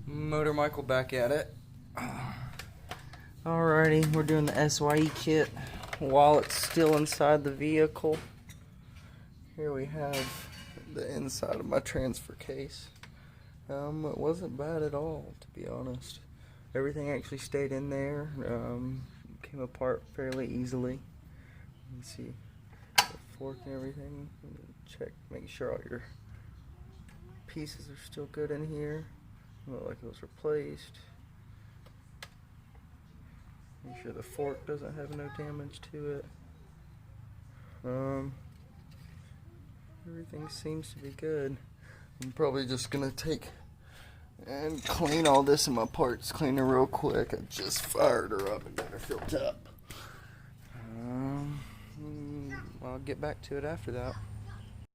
Motor Michael back at it. Alrighty, we're doing the SYE kit while it's still inside the vehicle. Here we have the inside of my transfer case. It wasn't bad at all, to be honest. Everything actually stayed in there. Came apart fairly easily. You can see the fork and everything. Check, make sure all your pieces are still good in here. Look like it was replaced. Make sure the fork doesn't have no damage to it. Everything seems to be good. I'm probably just gonna take and clean all this in my parts cleaner real quick. I just fired her up and got her filled up. I'll get back to it after that.